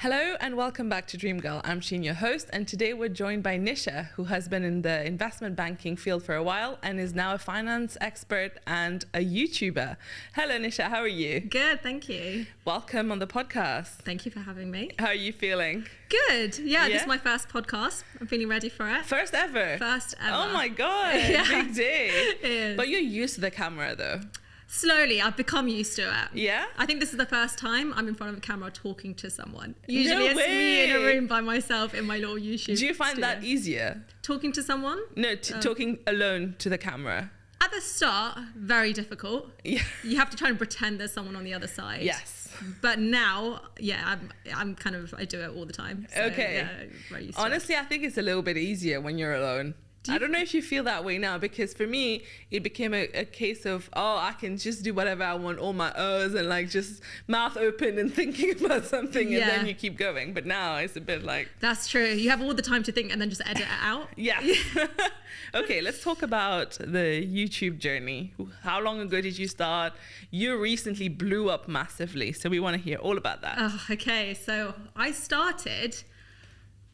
Hello and welcome back to Dream Girl. I'm Sheen, your host, and today we're joined by Nischa, who has been in the investment banking field for a while and is now a finance expert and a YouTuber. Hello Nischa, how are you? Good, thank you. Welcome on the podcast. Thank you for having me. How are you feeling? Good. Yeah, this is my first podcast. I'm feeling ready for it. First ever? First ever. Oh my God, big day. It is. But you're used to the camera though. Slowly, I've become used to it. Yeah? I think this is the first time I'm in front of a camera talking to someone. Usually No it's me in a way. room by myself in my little YouTube Do you find studio. that easier? Talking to someone? No, talking alone to the camera. At the start, very difficult. Yeah. You have to try and pretend there's someone on the other side. Yes. But now, yeah, I do it all the time. So, Okay. Yeah, very used to it. Honestly, I think it's a little bit easier when you're alone. I don't know if you feel that way now, because for me, it became a case of, I can just do whatever I want, all my O's and like just mouth open and thinking about something and then you keep going. But now it's a bit like... That's true. You have all the time to think and then just edit it out. Yeah. Okay, let's talk about the YouTube journey. How long ago did you start? You recently blew up massively, so we want to hear all about that. Oh, okay. So I started...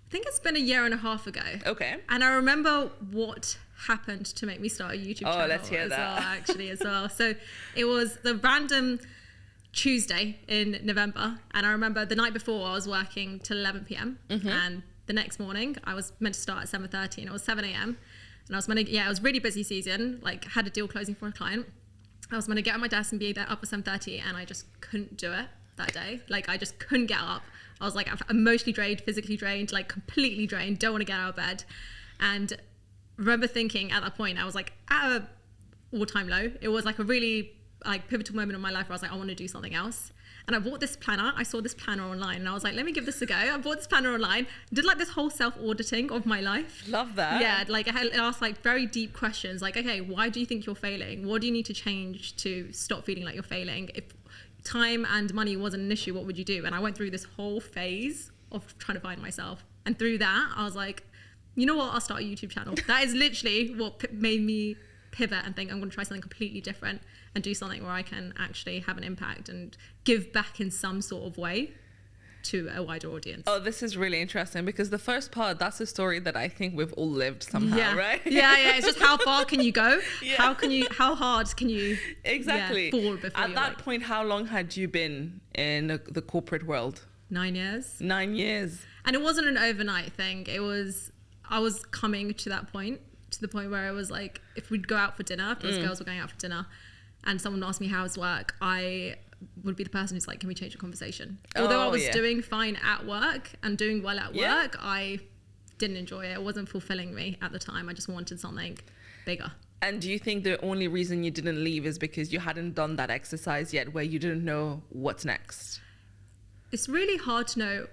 I think it's been a year and a half ago. Okay. And I remember what happened to make me start a YouTube channel let's hear that. as well. So it was the random Tuesday in November. And I remember the night before I was working till 11 p.m. And the next morning I was meant to start at 7:30 and it was 7 a.m. And I was meant to, it was really busy season, like had a deal closing for a client. I was meant to get on my desk and be there up at 7:30 and I just couldn't do it that day. Like I just couldn't get up. I was like emotionally drained, physically drained, like completely drained, don't want to get out of bed. And remember thinking at that point, I was like at a all-time low. It was like a really like pivotal moment in my life where I was like, I want to do something else. And I bought this planner. I saw this planner online and I was like, let me give this a go. I bought this planner online, did like this whole self-auditing of my life. Love that. Yeah, like it asked like very deep questions like, okay, why do you think you're failing? What do you need to change to stop feeling like you're failing? If time and money wasn't an issue, what would you do? And I went through this whole phase of trying to find myself. And through that, I was like, you know what? I'll start a YouTube channel. That is literally what made me pivot and think I'm going to try something completely different and do something where I can actually have an impact and give back in some sort of way to a wider audience. Oh, this is really interesting because the first part, that's a story that I think we've all lived somehow, right? Yeah. It's just how far can you go? Yeah. How hard can you exactly fall before at that point? How long had you been in the corporate world? 9 years. 9 years. And it wasn't an overnight thing. I was coming to that point, to the point where it was like, if we'd go out for dinner, if those girls were going out for dinner and someone asked me how's work, I would be the person who's like, can we change the conversation? Although I was doing fine at work and doing well at work, I didn't enjoy it. It wasn't fulfilling me at the time. I just wanted something bigger. And do you think the only reason you didn't leave is because you hadn't done that exercise yet where you didn't know what's next? It's really hard to know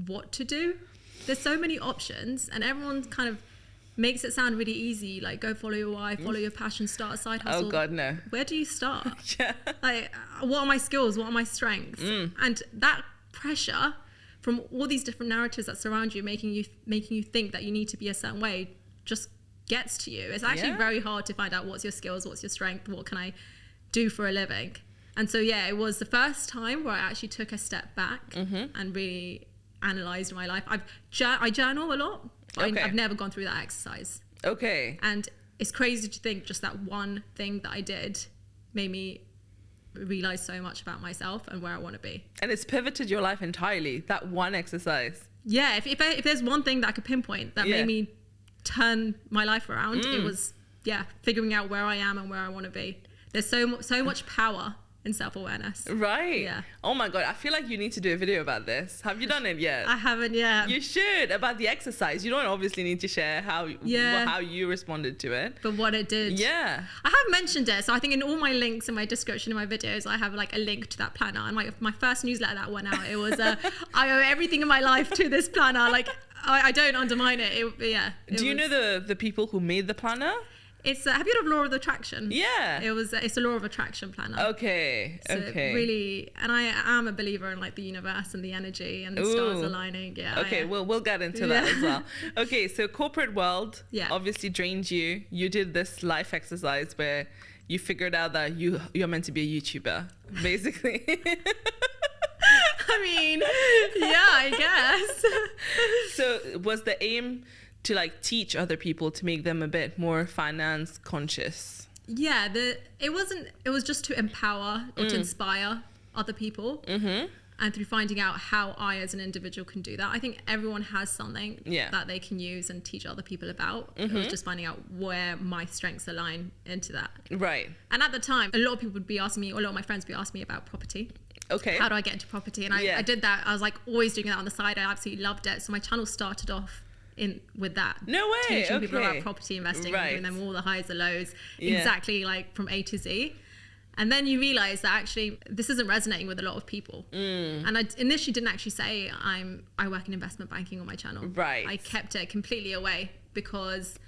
what to do. There's so many options and everyone kind of makes it sound really easy, like go follow your why, follow your passion, start a side hustle. Oh God, no. Where do you start? Yeah. Like, what are my skills? What are my strengths? And that pressure from all these different narratives that surround you, making you think that you need to be a certain way, just gets to you. It's actually very hard to find out what's your skills, what's your strength, what can I do for a living. And so it was the first time where I actually took a step back and really analysed my life. I journal a lot. I've never gone through that exercise. Okay. And it's crazy to think just that one thing that I did made me realize so much about myself and where I want to be. And it's pivoted your life entirely, that one exercise. Yeah, if there's one thing that I could pinpoint that made me turn my life around, it was figuring out where I am and where I want to be. There's so much power in self-awareness. Right. Yeah. Oh my God, I feel like you need to do a video about this. Have you done it yet? I haven't yet. You should, about the exercise. You don't obviously need to share how you responded to it. But what it did. Yeah. I have mentioned it. So I think in all my links in my description in my videos, I have like a link to that planner. And my first newsletter that went out, it was I owe everything in my life to this planner. Like I don't undermine it. Do you know the people who made the planner? It's have you heard of Law of Attraction? Yeah. It's a Law of Attraction planner. Okay. So really, and I am a believer in like the universe and the energy and the stars aligning. Yeah. Okay, we'll get into that as well. Okay, so corporate world obviously drained you. You did this life exercise where you figured out that you're meant to be a YouTuber, basically. I mean, yeah, Yes. So was the aim to like teach other people to make them a bit more finance conscious? Yeah, it was just to empower or to inspire other people. And through finding out how I as an individual can do that. I think everyone has something that they can use and teach other people about. It was just finding out where my strengths align into that. Right. And at the time, a lot of people would be asking me, or a lot of my friends would be asking me about property. Okay. How do I get into property? And I did that. I was like always doing that on the side. I absolutely loved it. So my channel started off with that. No way. Teaching people about property investing, and giving them all the highs and lows, exactly like from A to Z. And then you realize that actually this isn't resonating with a lot of people. And I initially didn't actually say I work in investment banking on my channel. Right. I kept it completely away because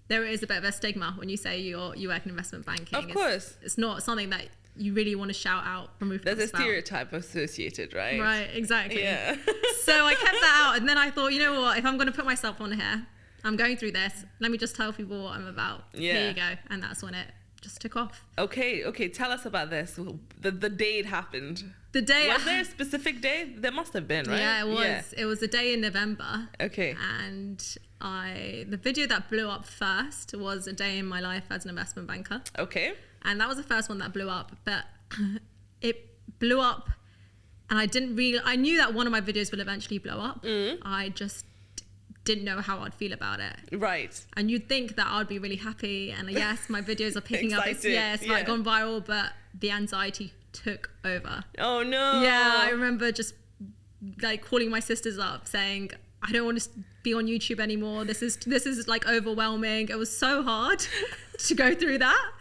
there is a bit of a stigma when you say you work in investment banking. Of course. It's not something that you really want to shout out from rooftops. There's a stereotype associated, right? Right, exactly. Yeah. So I kept that out, and then I thought, you know what, if I'm going to put myself on here, I'm going through this, let me just tell people what I'm about. Yeah. Here you go. And that's when it just took off. Okay, tell us about this. The day it happened. The day... Was there a specific day? There must have been, right? Yeah, it was. Yeah. It was a day in November. Okay. And the video that blew up first was a day in my life as an investment banker. Okay. And that was the first one that blew up, but it blew up and I knew that one of my videos will eventually blow up. I just didn't know how I'd feel about it. Right. And you'd think that I'd be really happy and yes, my videos are picking up. It's like gone viral, but the anxiety took over. Oh no. Yeah, I remember just like calling my sisters up saying, I don't want to be on YouTube anymore. This is like overwhelming. It was so hard to go through that.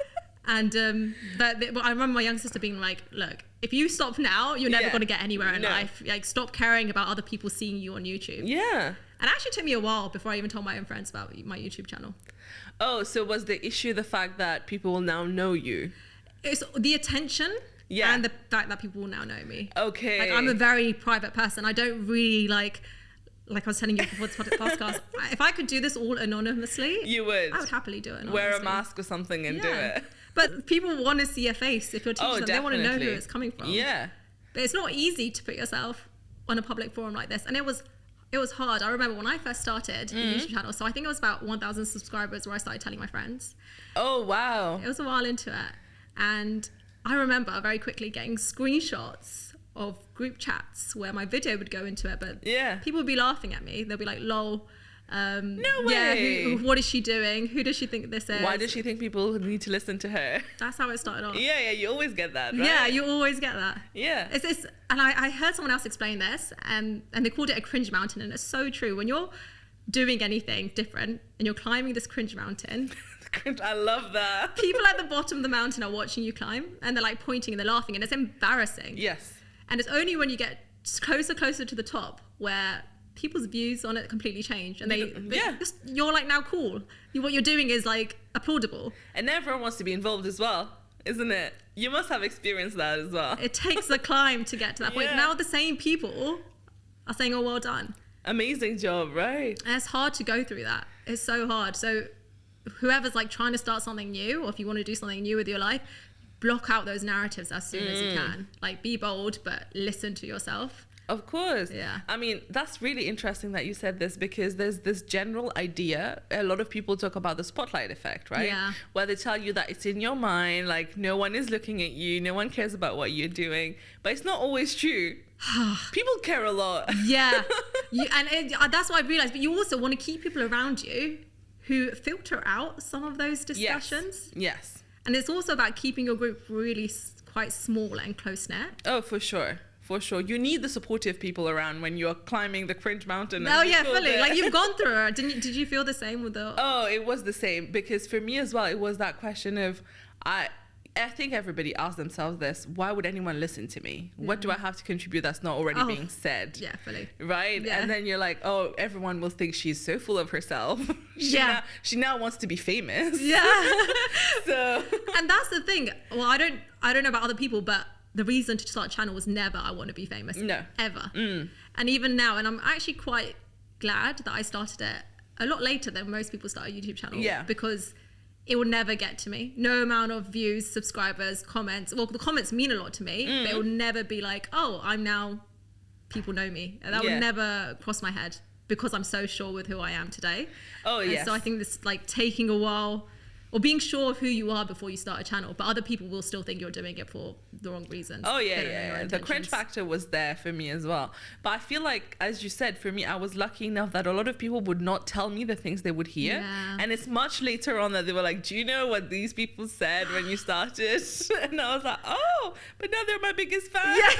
And but I remember my young sister being like, look, if you stop now, you're never going to get anywhere in life. Like, stop caring about other people seeing you on YouTube. Yeah. And it actually took me a while before I even told my own friends about my YouTube channel. Oh, so was the issue the fact that people will now know you? It's the attention and the fact that people will now know me. Okay. Like, I'm a very private person. I don't really like I was telling you before this podcast, if I could do this all anonymously, you would. I would happily do it. Wear a mask or something and do it. But people want to see a face if you're teaching them. They want to know who it's coming from. Yeah. But it's not easy to put yourself on a public forum like this. And it was hard. I remember when I first started the YouTube channel, so I think it was about 1,000 subscribers where I started telling my friends. Oh, wow. It was a while into it. And I remember very quickly getting screenshots of group chats where my video would go into it, but people would be laughing at me. They'll be like, lol. No way. Yeah, what is she doing? Who does she think this is? Why does she think people need to listen to her? That's how it started off. Yeah, you always get that, right? Yeah, you always get that. Yeah. And I heard someone else explain this, and they called it a cringe mountain, and it's so true. When you're doing anything different and you're climbing this cringe mountain, I love that. People at the bottom of the mountain are watching you climb, and they're like pointing and they're laughing, and it's embarrassing. Yes. And it's only when you get closer to the top where people's views on it completely change, and you're like now cool. What you're doing is like applaudable, and everyone wants to be involved as well, isn't it? You must have experienced that as well. It takes a climb to get to that point. Now the same people are saying, "Oh, well done, amazing job," right? And it's hard to go through that. It's so hard. So whoever's like trying to start something new, or if you want to do something new with your life, block out those narratives as soon as you can. Like, be bold, but listen to yourself. Of course. Yeah. I mean, that's really interesting that you said this, because there's this general idea. A lot of people talk about the spotlight effect, right? Yeah. Where they tell you that it's in your mind, like no one is looking at you, no one cares about what you're doing. But it's not always true. People care a lot. Yeah. That's what I realized. But you also want to keep people around you who filter out some of those discussions. Yes. And it's also about keeping your group really quite small and close-knit. Oh, for sure. For sure. You need the supportive people around when you're climbing the cringe mountain. Oh, yeah, fully. Like, you've gone through it. Did you feel the same with the... Oh, it was the same. Because for me as well, it was that question of... I think everybody asks themselves this: why would anyone listen to me? What do I have to contribute that's not already being said? Yeah, fully. Right? Yeah. And then you're like, oh, everyone will think she's so full of herself. She now wants to be famous. Yeah. So. And that's the thing. Well, I don't know about other people, but the reason to start a channel was never I want to be famous. No. Ever. And even now, and I'm actually quite glad that I started it a lot later than most people start a YouTube channel. Yeah. Because it will never get to me. No amount of views, subscribers, comments. Well, the comments mean a lot to me, but it will never be like, oh, I'm now people know me. That Yeah. would never cross my head because I'm so sure with who I am today. Oh, And yes. so I think this like taking a while or being sure of who you are before you start a channel, but other people will still think you're doing it for the wrong reasons. Oh They yeah, don't know your yeah. The intentions. cringe factor was there for me as well. But I feel like, as you said, for me, I was lucky enough that a lot of people would not tell me the things they would hear. Yeah. And it's much later on that they were like, do you know what these people said when you started? And I was like, oh, but now they're my biggest fans. Yeah.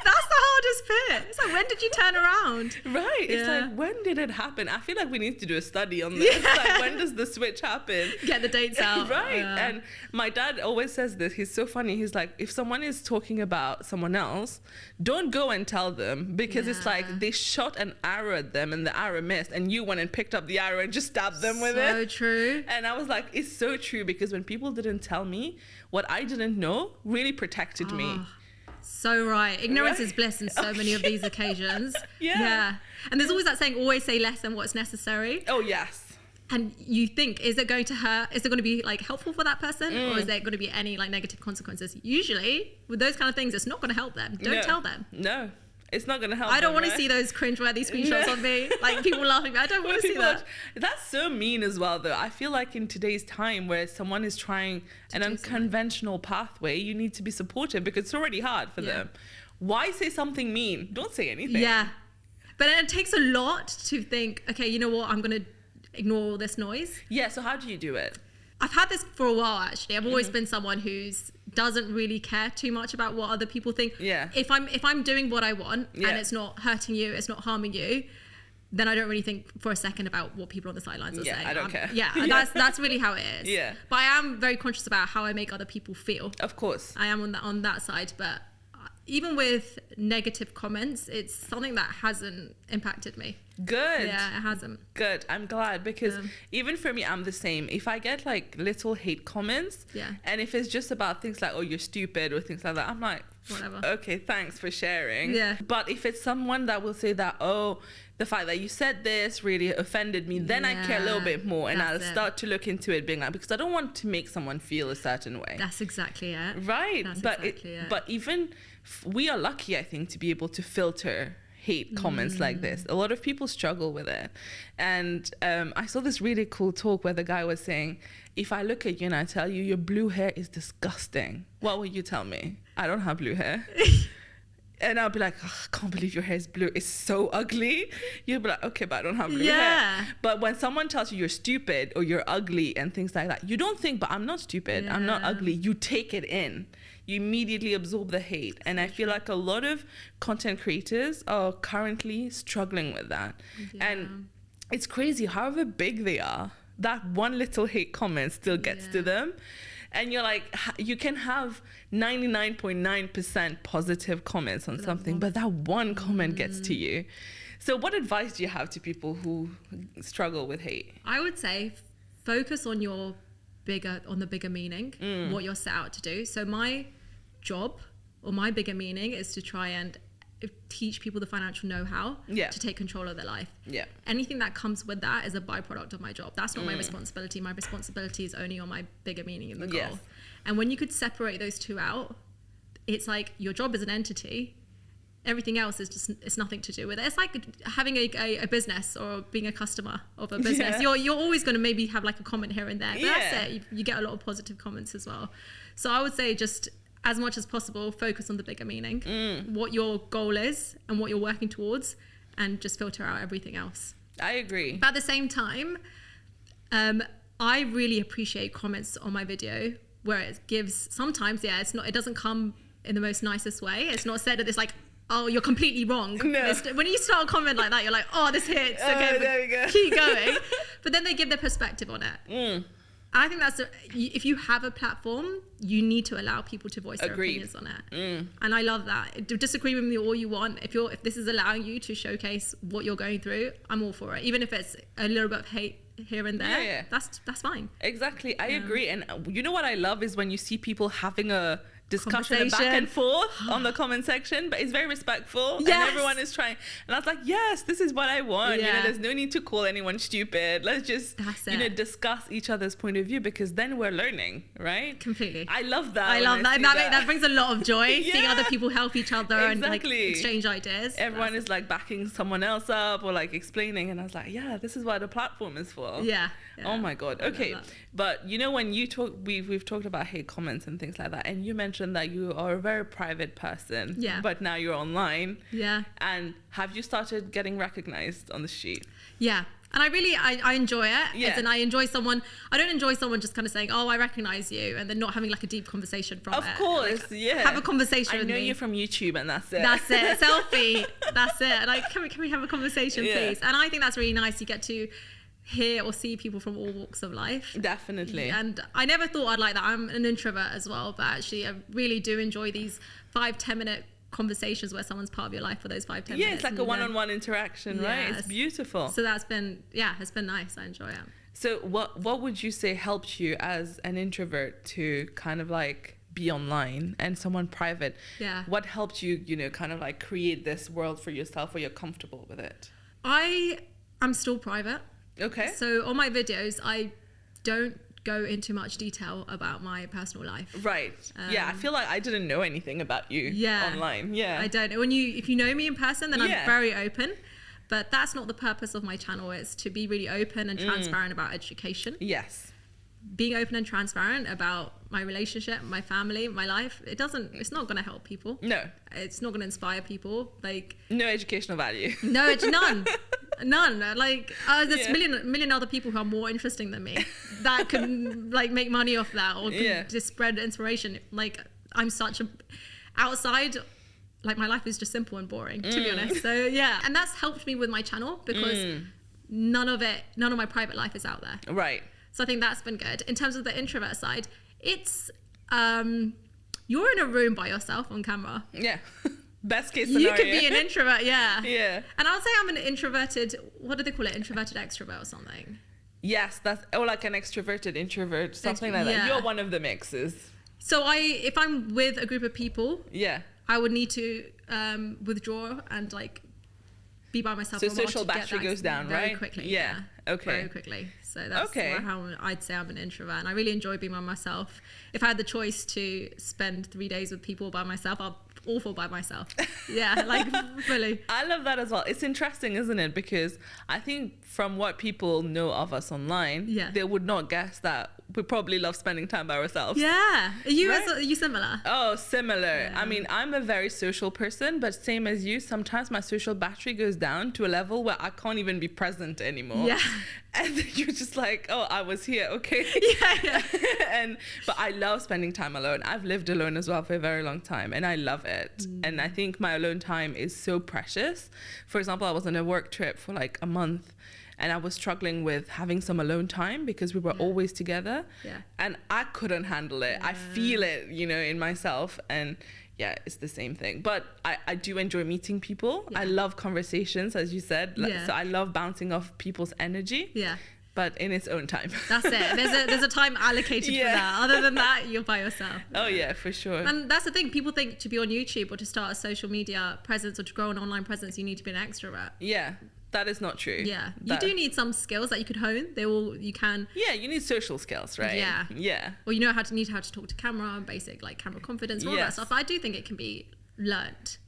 That's the hardest bit. It's like, when did you turn around? Right. It's Yeah. like, when did it happen? I feel like we need to do a study on this. Yeah. Like, when does the switch happen? Get the dates out. Right. Yeah. And my dad always says this. He's so funny. He's like, if someone is talking about someone else, don't go and tell them, because it's Yeah. like they shot an arrow at them and the arrow missed, and you went and picked up the arrow and just stabbed them with So it. true. And I was like, it's so true, because when people didn't tell me, what I didn't know really protected me. Oh, so right. Ignorance Right? is bliss in so many of these occasions. Yeah. And there's always that saying, always say less than what's necessary. Oh, yes. And you think, is it going to hurt? Is it going to be like helpful for that person? Or is there going to be any like negative consequences? Usually with those kind of things, it's not going to help them. Don't No. tell them. No. It's not going to help. I don't them, want to right? see those cringeworthy screenshots No. on me. Like people laughing. I don't want to see People that. That's so mean as well, though. I feel like in today's time where someone is trying an do something. unconventional pathway, you need to be supportive, because it's already hard for Yeah. them. Why say something mean? Don't say anything. Yeah. But it takes a lot to think, okay, you know what? I'm going to ignore all this noise. Yeah, so how do you do it? I've had this for a while, actually. I've Mm-hmm. always been someone who's doesn't really care too much about what other people think. Yeah. If I'm doing what I want Yeah. and it's not hurting you, it's not harming you, then I don't really think for a second about what people on the sidelines are Yeah, saying. I don't care. Yeah, Yeah. that's really how it is. Yeah. But I am very conscious about how I make other people feel. Of course. I am on that side, but even with negative comments, it's something that hasn't impacted me. Good. Yeah, it hasn't. Good. I'm glad, because Yeah. even for me, I'm the same. If I get like little hate comments, Yeah. and if it's just about things like, oh, you're stupid or things like that, I'm like, Whatever. okay, thanks for sharing. Yeah. But if it's someone that will say that, oh, the fact that you said this really offended me, then I care a little Yeah, bit more, and I'll that's it. start to look into it, being like, because I don't want to make someone feel a certain way. That's exactly it. Right. That's But exactly it. but even we are lucky, I think, to be able to filter hate comments like this. A lot of people struggle with it. And I saw this really cool talk where the guy was saying, if I look at you and I tell you your blue hair is disgusting, what will you tell me? I don't have blue hair. And I'll be like, oh, I can't believe your hair is blue. It's so ugly. You'll be like, okay, but I don't have blue Yeah. hair. But when someone tells you you're stupid or you're ugly and things like that, you don't think, but I'm not stupid. I'm not Yeah. ugly. You take it in. You immediately absorb the hate. And I feel like a lot of content creators are currently struggling with that. And it's crazy, however big they are, that one little hate comment still gets to Yeah. them. And you're like, you can have 99.9% positive comments on something, but that one comment gets to you. So what advice do you have to people who struggle with hate? I would say focus on the bigger meaning, what you're set out to do. So my job or my bigger meaning is to try and teach people the financial know-how Yeah. to take control of their life. Yeah. Anything that comes with that is a byproduct of my job. That's not my responsibility. My responsibility is only on my bigger meaning in the goal. Yes. And when you could separate those two out, it's like your job is an entity. Everything else is just, it's nothing to do with it. It's like having a business or being a customer of a business. Yeah. You're always going to maybe have like a comment here and there, but Yeah. that's it. You get a lot of positive comments as well. So I would say just as much as possible, focus on the bigger meaning, what your goal is and what you're working towards, and just filter out everything else. I agree. But at the same time, I really appreciate comments on my video where it gives, sometimes, it doesn't come in the most nicest way. It's not said that it's like, oh, you're completely wrong. No. When you start a comment like that, you're like, oh, this hits. Okay, Oh, there we go. keep going. But then they give their perspective on it. I think if you have a platform, you need to allow people to voice their Agreed. opinions on it. And I love that. Disagree with me all you want. If this is allowing you to showcase what you're going through, I'm all for it. Even if it's a little bit of hate here and there, Yeah. that's fine. Exactly. I agree. And you know what I love is when you see people having a discussion and back and forth on the comment section, but it's very respectful and everyone is trying, and I was like, yes, this is what I want. There's no need to call anyone stupid. Let's just discuss each other's point of view, because then we're learning, right? Completely. I love that. I love that. That brings a lot of joy, seeing other people help each other and like exchange ideas. Everyone is like backing someone else up or like explaining, and I was like, yeah, this is what the platform is for. Oh my god. Okay, but when you talk, we've talked about hate comments and things like that, and you mentioned that you are a very private person, but now you're online. And have you started getting recognized on the street? And I enjoy it. As in, I don't enjoy someone just kind of saying, oh, I recognize you, and then not having like a deep conversation from it. Of course, Have a conversation with me. I know you from YouTube, and that's it. That's it. Selfie. That's it. Like, can we have a conversation, please? And I think that's really nice. You get to hear or see people from all walks of life. Definitely. And I never thought I'd like that. I'm an introvert as well, but actually I really do enjoy these 5-10 minute conversations where someone's part of your life for those 5-10 minutes. It's like a one-on-one interaction, right? It's beautiful. So that's been, it's been nice. I enjoy it. So what would you say helped you as an introvert to kind of like be online and someone private? What helped you, kind of like create this world for yourself where you're comfortable with it? I'm still private. Okay. So on my videos, I don't go into much detail about my personal life. Right. I feel like I didn't know anything about you online. I don't. If you know me in person, then I'm very open. But that's not the purpose of my channel. It's to be really open and transparent about education. Yes. Being open and transparent about my relationship, my family, my life, it's not going to help people. No. It's not going to inspire people. Like, no educational value. No, none. Like, there's a million other people who are more interesting than me that can like make money off that or can just spread inspiration. Like, I'm such a outside. Like, my life is just simple and boring, to be honest. So and that's helped me with my channel because none of my private life is out there. Right. So I think that's been good. In terms of the introvert side, it's you're in a room by yourself on camera. Yeah. Best case scenario. You could be an introvert, Yeah. And I would say I'm an introverted, what do they call it? Introverted extrovert or something. Yes, or like an extroverted introvert, something like that. You're one of the mixes. So if I'm with a group of people, I would need to withdraw and like be by myself. So social battery goes down, very right? Quickly. Yeah. Okay. Very quickly. So that's how I'd say I'm an introvert, and I really enjoy being by myself. If I had the choice to spend 3 days with people by myself, I'll awful by myself. Like fully. I love that as well. It's interesting, isn't it? Because I think from what people know of us online, they would not guess that we probably love spending time by ourselves. Are you similar? Oh, similar. I mean, I'm a very social person, but same as you, sometimes my social battery goes down to a level where I can't even be present anymore. And then you're just like, oh, I was here, okay. But I love spending time alone. I've lived alone as well for a very long time, and I love it. And I think my alone time is so precious. For example, I was on a work trip for like a month, and I was struggling with having some alone time because we were always together. And I couldn't handle it. I feel it, in myself. And it's the same thing. But I do enjoy meeting people. I love conversations, as you said. So I love bouncing off people's energy. But in its own time. That's it. There's a time allocated for that. Other than that, you're by yourself. Oh yeah, for sure. And that's the thing. People think to be on YouTube or to start a social media presence or to grow an online presence, you need to be an extrovert. Yeah. That is not true. You do need some skills that you could hone. You can. You need social skills, right? Yeah. Well, you how to talk to camera and basic like camera confidence, all that stuff. But I do think it can be learned.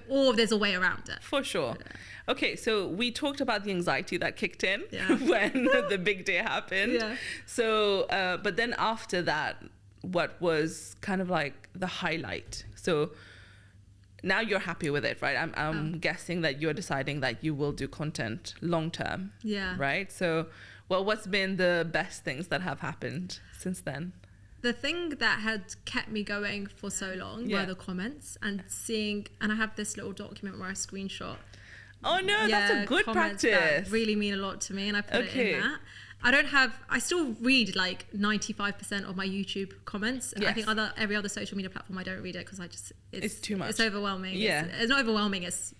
Or there's a way around it. For sure. Okay, so we talked about the anxiety that kicked in when the big day happened. So, but then after that, what was kind of like the highlight? So now you're happy with it, right? I'm guessing that you're deciding that you will do content long term. Right? So, what's been the best things that have happened since then? The thing that had kept me going for so long were the comments and seeing, and I have this little document where I screenshot. Oh no, that's a good practice. That really mean a lot to me, and I put it in that. I still read like 95% of my YouTube comments. I think every other social media platform I don't read it because it's too much. It's overwhelming. It's not overwhelming. It's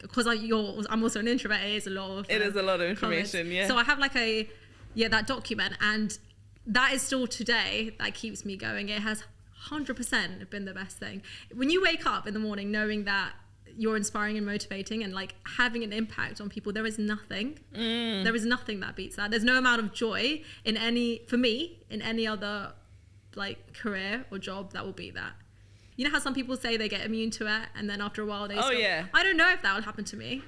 because I'm also an introvert. It is a lot of information. Comments. So I have like that document, and that is still today that keeps me going. It has 100% have been the best thing. When you wake up in the morning knowing that you're inspiring and motivating and like having an impact on people, there is nothing that beats that. There's no amount of joy in any other like career or job that will beat that. You know how some people say they get immune to it and then after a while they I don't know if that would happen to me.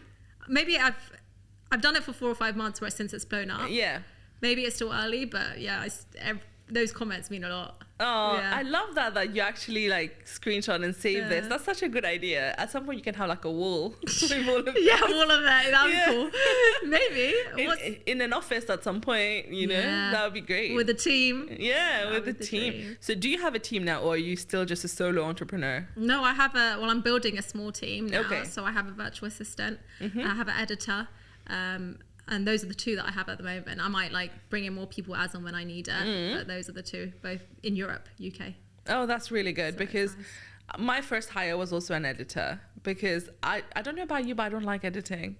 Maybe I've done it for 4 or 5 months since it's blown up. Yeah. Maybe it's still early, but yeah, those comments mean a lot. Oh, yeah. I love that you actually like screenshot and save this. That's such a good idea. At some point you can have like a wall with all of all of that. That'd be cool. Maybe. In an office at some point, you know, that would be great. With a team. Yeah, with the team. So do you have a team now or are you still just a solo entrepreneur? No, I have I'm building a small team now. Okay. So I have a virtual assistant. Mm-hmm. I have an editor. And those are the 2 that I have at the moment. I might like bring in more people as and when I need it. But those are the 2, both in Europe, UK. Oh, that's really good because my first hire was also an editor because I don't know about you, but I don't like editing.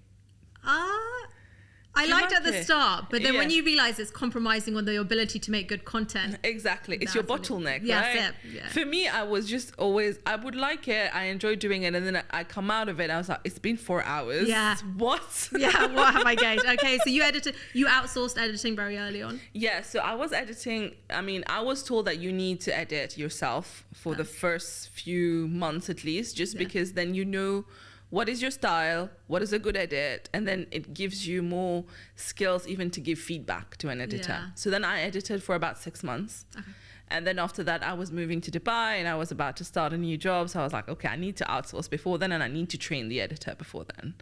I liked it at the start, but then when you realize it's compromising on the ability to make good content. Exactly. It's your bottleneck, right? That's it. Yeah. For me, I was just always, I would like it. I enjoy doing it. And then I come out of it. I was like, it's been 4 hours. Yeah. What? Yeah. What have I gained? Okay. So you outsourced editing very early on. Yeah. So I was editing. I mean, I was told that you need to edit yourself for the first few months at least, just because then you know what is your style, what is a good edit, and then it gives you more skills even to give feedback to an editor. Yeah. So then I edited for about 6 months. Okay. And then after that, I was moving to Dubai and I was about to start a new job. So I was like, okay, I need to outsource before then and I need to train the editor before then.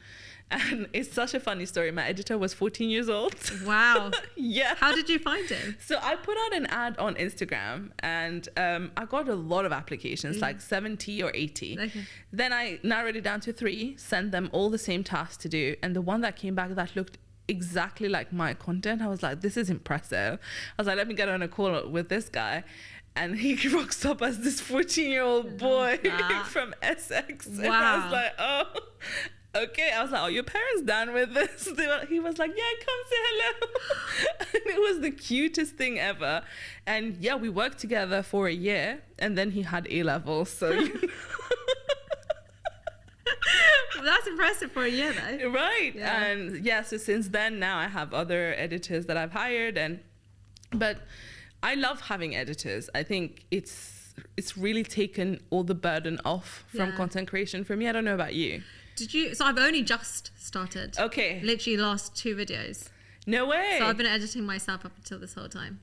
And it's such a funny story. My editor was 14 years old. Wow. Yeah. How did you find him? So I put out an ad on Instagram and I got a lot of applications, like 70 or 80. Okay. Then I narrowed it down to 3, sent them all the same tasks to do. And the one that came back that looked exactly like my content, I was like, this is impressive. I was like, let me get on a call with this guy. And he rocks up as this 14-year-old boy from Essex. Wow. And I was like, oh... Okay, I was like, are your parents down with this? He was like, yeah, come say hello. And it was the cutest thing ever. And yeah, we worked together for a year and then he had A-levels. So, well, that's impressive for a year though. Right. Yeah. And yeah, so since then now I have other editors that I've hired but I love having editors. I think it's really taken all the burden off from content creation for me. I don't know about you. So I've only just started. Okay. Literally last 2 videos. No way. So I've been editing myself up until this whole time.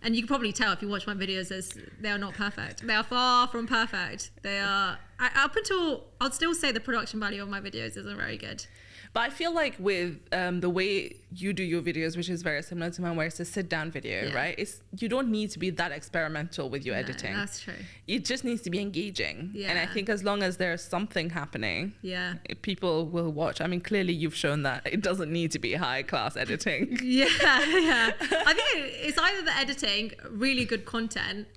And you can probably tell if you watch my videos, they are not perfect. They are far from perfect. They are, I'll still say the production value of my videos isn't very good. But I feel like with the way you do your videos, which is very similar to mine, where it's a sit-down video, right? You don't need to be that experimental with your editing. That's true. It just needs to be engaging. Yeah. And I think as long as there's something happening, people will watch. I mean, clearly you've shown that it doesn't need to be high-class editing. Yeah. I think it's either the editing, really good content,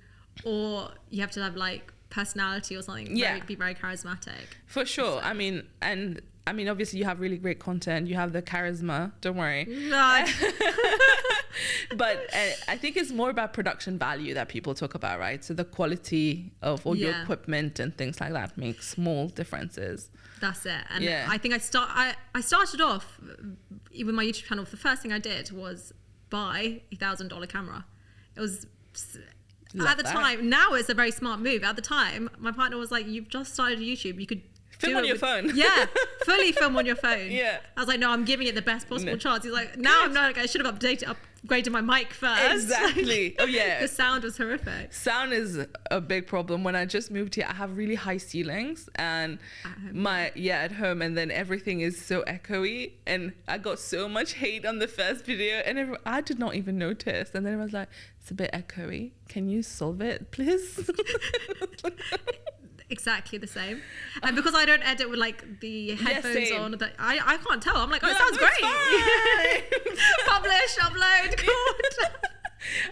or you have to have like personality or something. Be very charismatic. For sure. So. I mean, obviously you have really great content. You have the charisma. Don't worry. No. But I think it's more about production value that people talk about, right? So the quality of all your equipment and things like that makes small differences. That's it. And I think I started off with my YouTube channel. The first thing I did was buy a $1,000 camera. It was... At the time, now it's a very smart move. At the time, my partner was like, you've just started YouTube. You could film on your phone. Yeah, fully film on your phone. Yeah. I was like, no, I'm giving it the best possible chance. He's like, now I'm not. I should have upgraded my mic first. Exactly. Oh yeah. The sound was horrific. Sound is a big problem. When I just moved here, I have really high ceilings and at home, and then everything is so echoey. And I got so much hate on the first video, and I did not even notice. And then it was like, it's a bit echoey. Can you solve it, please? Exactly the same. And because I don't edit with like the headphones on, I can't tell. I'm like, oh, it sounds great. Publish, upload, good.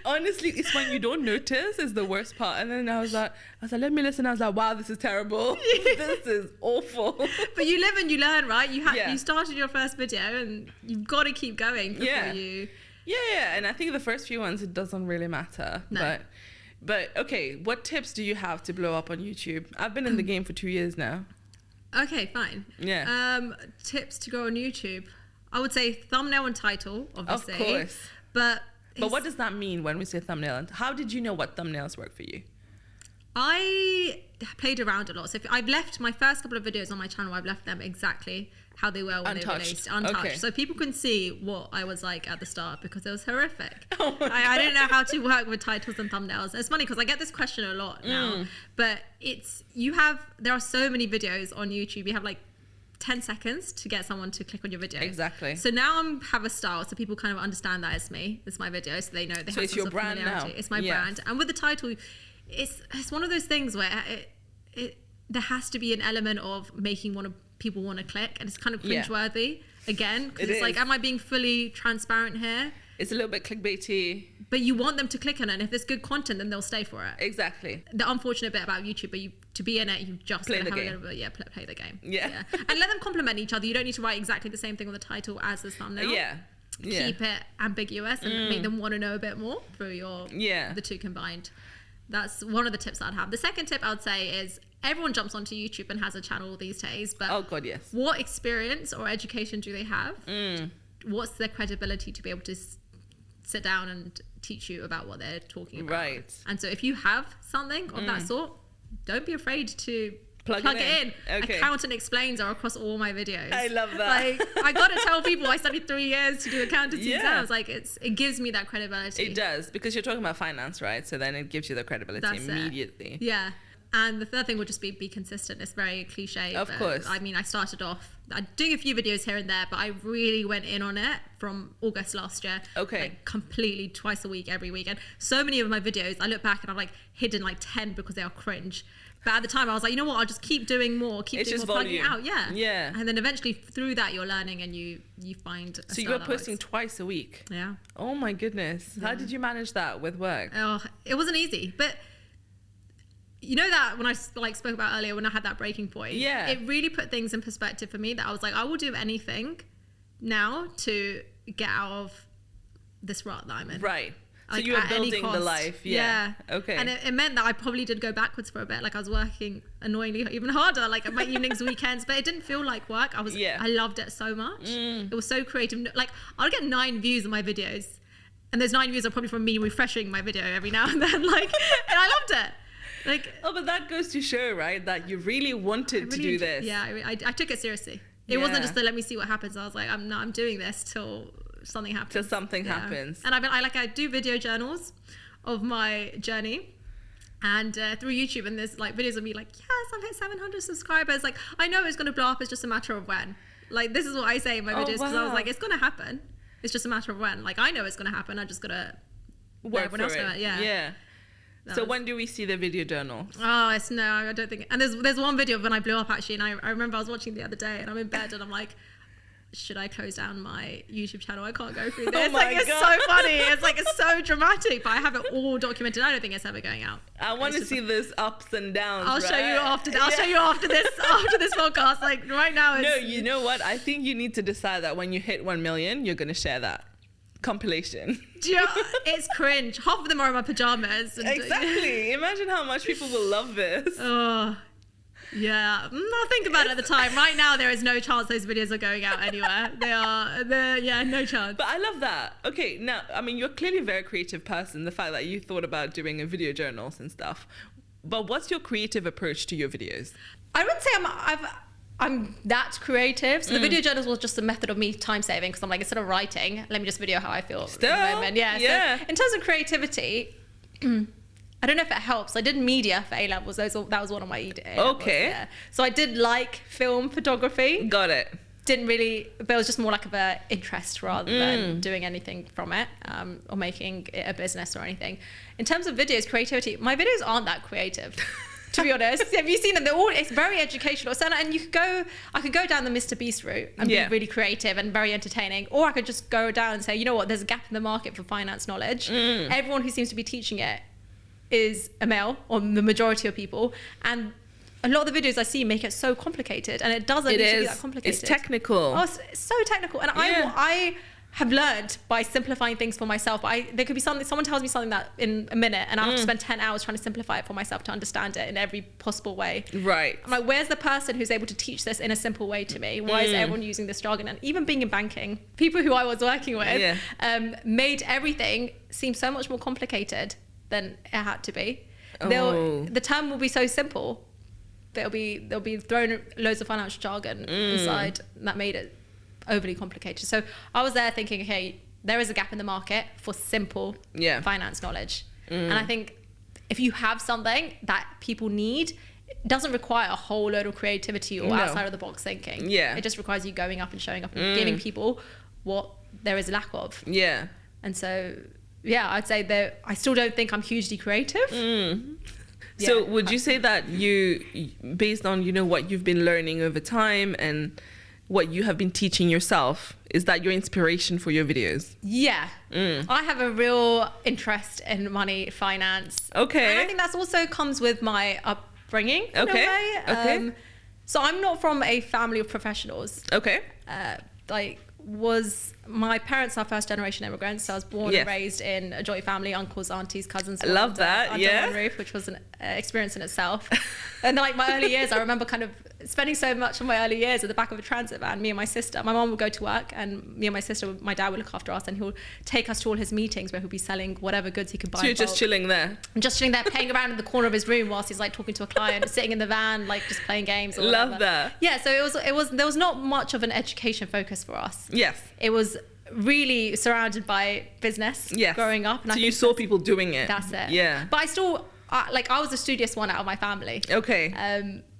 Honestly, it's when you don't notice is the worst part. And then I was like, let me listen. I was like, wow, this is terrible. This is awful. But you live and you learn, right? You started your first video and you've got to keep going before you... Yeah. And I think the first few ones, it doesn't really matter. No. But But okay, what tips do you have to blow up on YouTube? I've been in the game for 2 years now. Okay, fine. Yeah. Tips to go on YouTube. I would say thumbnail and title, obviously. Of course. But what does that mean when we say thumbnail? And how did you know what thumbnails work for you? I played around a lot. So I've left my first couple of videos on my channel, I've left them exactly how they were when they released, untouched. Okay. So people can see what I was like at the start because it was horrific. I didn't know how to work with titles and thumbnails. It's funny because I get this question a lot now, but there are so many videos on YouTube. You have like 10 seconds to get someone to click on your video. Exactly. So now I have a style so people kind of understand that it's me, it's my video, so they know they have it's your brand now. It's my brand. And with the title, it's one of those things where there has to be an element of making people want to click, and it's kind of cringeworthy again because it's like, am I being fully transparent here? It's a little bit clickbaity, but you want them to click on it, and if there's good content then they'll stay for it. Exactly. The unfortunate bit about YouTube, but to be in it, you just play the game. Play the game. Yeah. And let them complement each other. You don't need to write exactly the same thing on the title as the thumbnail. Keep it ambiguous and make them want to know a bit more through the two combined. That's one of the tips I'd have. The second tip I would say is everyone jumps onto YouTube and has a channel these days, but oh god, yes. What experience or education do they have? What's their credibility to be able to sit down and teach you about what they're talking about? Right. And so if you have something of that sort, don't be afraid to plug it in. Okay. Accountant Explains are across all my videos. I love that. Like, I gotta tell people I studied 3 years to do accountancy exams. Like, it gives me that credibility. It does, because you're talking about finance, right? So then it gives you the credibility immediately. Yeah. And the third thing would just be consistent. It's very cliche. Of course. I mean, I started off doing a few videos here and there, but I really went in on it from August last year. Okay. Like completely twice a week, every week. And so many of my videos, I look back and I've like hidden like 10 because they are cringe. But at the time I was like, you know what? I'll just keep doing more, plugging it out. Yeah. Yeah. And then eventually through that you're learning and you find a So you were posting twice a week? Yeah. Oh my goodness. Yeah. How did you manage that with work? Oh, it wasn't easy. But you know that when I like spoke about earlier when I had that breaking point, it really put things in perspective for me that I was like, I will do anything now to get out of this rut that I'm in. Right. Like, so you were building the life. Yeah. Okay. And it meant that I probably did go backwards for a bit. Like I was working annoyingly even harder, like my evenings, weekends, but it didn't feel like work. I loved it so much. It was so creative. Like I'll get 9 views on my videos, and those 9 views are probably from me refreshing my video every now and then. Like, and I loved it. Like, but that goes to show, right, that you really wanted to do this. Yeah, I took it seriously. It wasn't just let me see what happens. I was like, I'm doing this till something happens. Till something happens. And I do video journals of my journey, and through YouTube, and there's like videos of me like, yes, I've hit 700 subscribers. Like I know it's gonna blow up. It's just a matter of when. Like this is what I say in my videos because I was like, it's gonna happen. It's just a matter of when. Like I know it's gonna happen. I just gotta work for it. Yeah. So when do we see the video journal? Oh, I don't think. And there's one video of when I blew up actually, and I remember I was watching the other day, and I'm in bed, and I'm like, should I close down my YouTube channel? I can't go through this. It's so funny. It's so dramatic, but I have it all documented. I don't think it's ever going out. I want to see this ups and downs. I'll show you after. I'll show you after this podcast. Like right now. No, you know what? I think you need to decide that when you hit 1 million, you're gonna share that compilation. It's cringe. Half of them are in my pajamas. Exactly. Imagine how much people will love this. Oh. Yeah, I'll think about it at the time. Right now, there is no chance those videos are going out anywhere. No chance. But I love that. Okay, now, I mean, you're clearly a very creative person. The fact that you thought about doing a video journals and stuff. But what's your creative approach to your videos? I wouldn't say I'm that creative. So the video journals was just a method of me time saving because I'm like, instead of writing, let me just video how I feel. Still, at the moment. Yeah. So in terms of creativity. I don't know if it helps. I did media for A-levels. That was one of my A-levels. Okay. Yeah. So I did like film photography. Got it. Didn't really, but it was just more like of an interest rather than doing anything from it or making it a business or anything. In terms of videos, creativity, my videos aren't that creative. To be honest, have you seen them? It's very educational. So, and I could go down the Mr. Beast route and be really creative and very entertaining, or I could just go down and say, you know what, there's a gap in the market for finance knowledge. Everyone who seems to be teaching it is a male, or the majority of people, and a lot of the videos I see make it so complicated, and it doesn't need to be that complicated. It's technical. Oh, it's so technical, and I have learned by simplifying things for myself. There could be something, someone tells me something that in a minute, and I have to spend 10 hours trying to simplify it for myself to understand it in every possible way. Right. I'm like, where's the person who's able to teach this in a simple way to me? Why is everyone using this jargon? And even being in banking, people who I was working with made everything seem so much more complicated than it had to be. The term will be so simple, but they'll be thrown loads of financial jargon inside that made it overly complicated. So I was there thinking, okay, there is a gap in the market for simple finance knowledge. And I think if you have something that people need, it doesn't require a whole load of creativity or outside of the box thinking. It just requires you going up and showing up and giving people what there is a lack of. And so I'd say that I still don't think I'm hugely creative. So would you say that you, based on, you know, what you've been learning over time and what you have been teaching yourself, is that your inspiration for your videos? I have a real interest in money, finance. And I think that's also comes with my upbringing in a way. So I'm not from a family of professionals. My parents are first generation immigrants, so I was born and raised in a joint family, uncles, aunties, cousins. I love that. Under one roof, which was an experience in itself. And like my early years, I remember kind of spending so much of my early years at the back of a transit van, me and my sister. My mom would go to work and me and my sister, my dad would look after us, and he'll take us to all his meetings where he'll be selling whatever goods he could buy. So you're just chilling there? I'm just chilling there, playing around in the corner of his room whilst he's like talking to a client, sitting in the van, like just playing games or whatever. Love that. Yeah, so there was not much of an education focus for us. Yes. It was really surrounded by business growing up. And so you saw people doing it. That's it. Yeah. But I still, I was the studious one out of my family.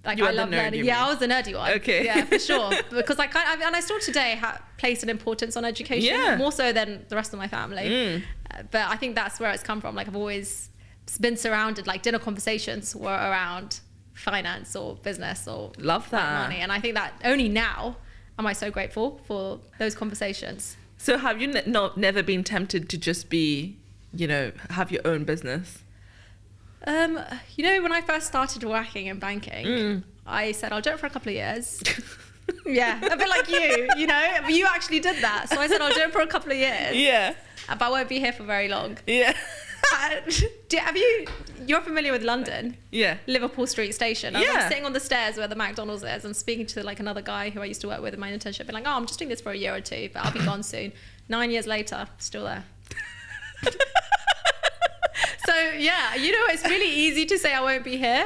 Like you I love learning. Yeah, I was the nerdy one. Yeah, for sure. Because and I still today place an importance on education, more so than the rest of my family. But I think that's where it's come from. Like I've always been surrounded, like dinner conversations were around finance or business or love that money. And I think that only now am I so grateful for those conversations. So have you never been tempted to just be, you know, have your own business? You know, when I first started working in banking, I said I'll do it for a couple of years. A bit like you know, but you actually did that. So I said I'll do it for a couple of years. But I won't be here for very long. You're familiar with London? Liverpool Street Station. I was sitting on the stairs where the McDonald's is and speaking to like another guy who I used to work with in my internship, and like, oh, I'm just doing this for a year or two, but I'll be gone soon. 9 years later, still there. So you know, it's really easy to say I won't be here.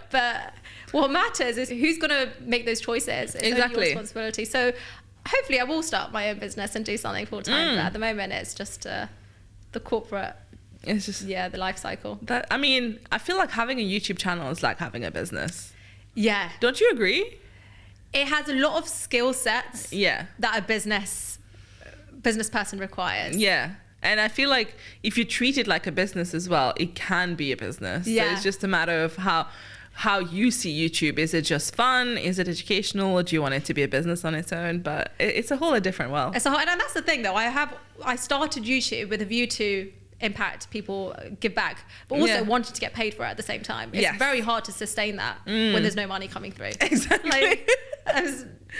But what matters is who's going to make those choices. It's only your responsibility. So hopefully I will start my own business and do something full time. But at the moment, it's just the corporate. It's just the life cycle. I mean, I feel like having a YouTube channel is like having a business. Don't you agree? It has a lot of skill sets that a business person requires. And I feel like if you treat it like a business as well, it can be a business. So it's just a matter of how you see YouTube. Is it just fun? Is it educational? Or do you want it to be a business on its own? But it's a whole different world. And that's the thing though. I started YouTube with a view to impact people, give back, but also wanted to get paid for it at the same time. It's very hard to sustain that when there's no money coming through. Exactly.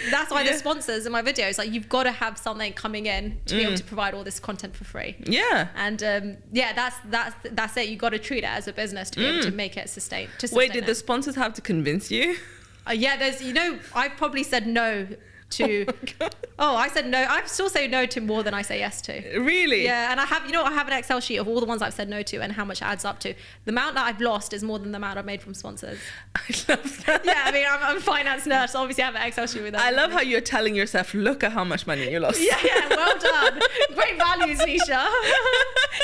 That's why the sponsors in my videos, like, you've got to have something coming in to be able to provide all this content for free. And that's it. You got to treat it as a business to be able to make it sustain. Wait, did the sponsors have to convince you? There's, you know, I probably said no to I said no. I still say no to more than I say yes to. Really? And I have an Excel sheet of all the ones I've said no to and how much it adds up to. The amount that I've lost is more than the amount I've made from sponsors. I love that. I mean, I'm a finance nerd, so obviously I have an Excel sheet with that. I love how you're telling yourself, look at how much money you lost. Well done. Great values, Nischa.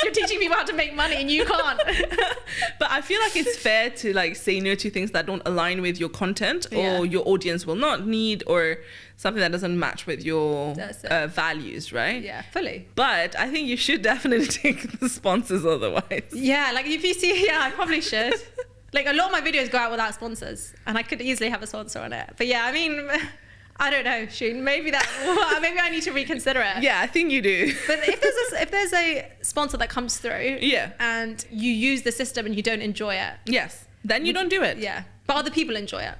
You're teaching people how to make money and you can't. But I feel like it's fair to like say no to things that don't align with your content or your audience will not need, or something that doesn't match with your values, right? Fully. But I think you should definitely take the sponsors otherwise. Like if you see, I probably should. Like a lot of my videos go out without sponsors and I could easily have a sponsor on it. But I mean, I don't know, Sheen, maybe I need to reconsider it. I think you do. But if there's a sponsor that comes through and you use the system and you don't enjoy it. Then you don't do it. But other people enjoy it.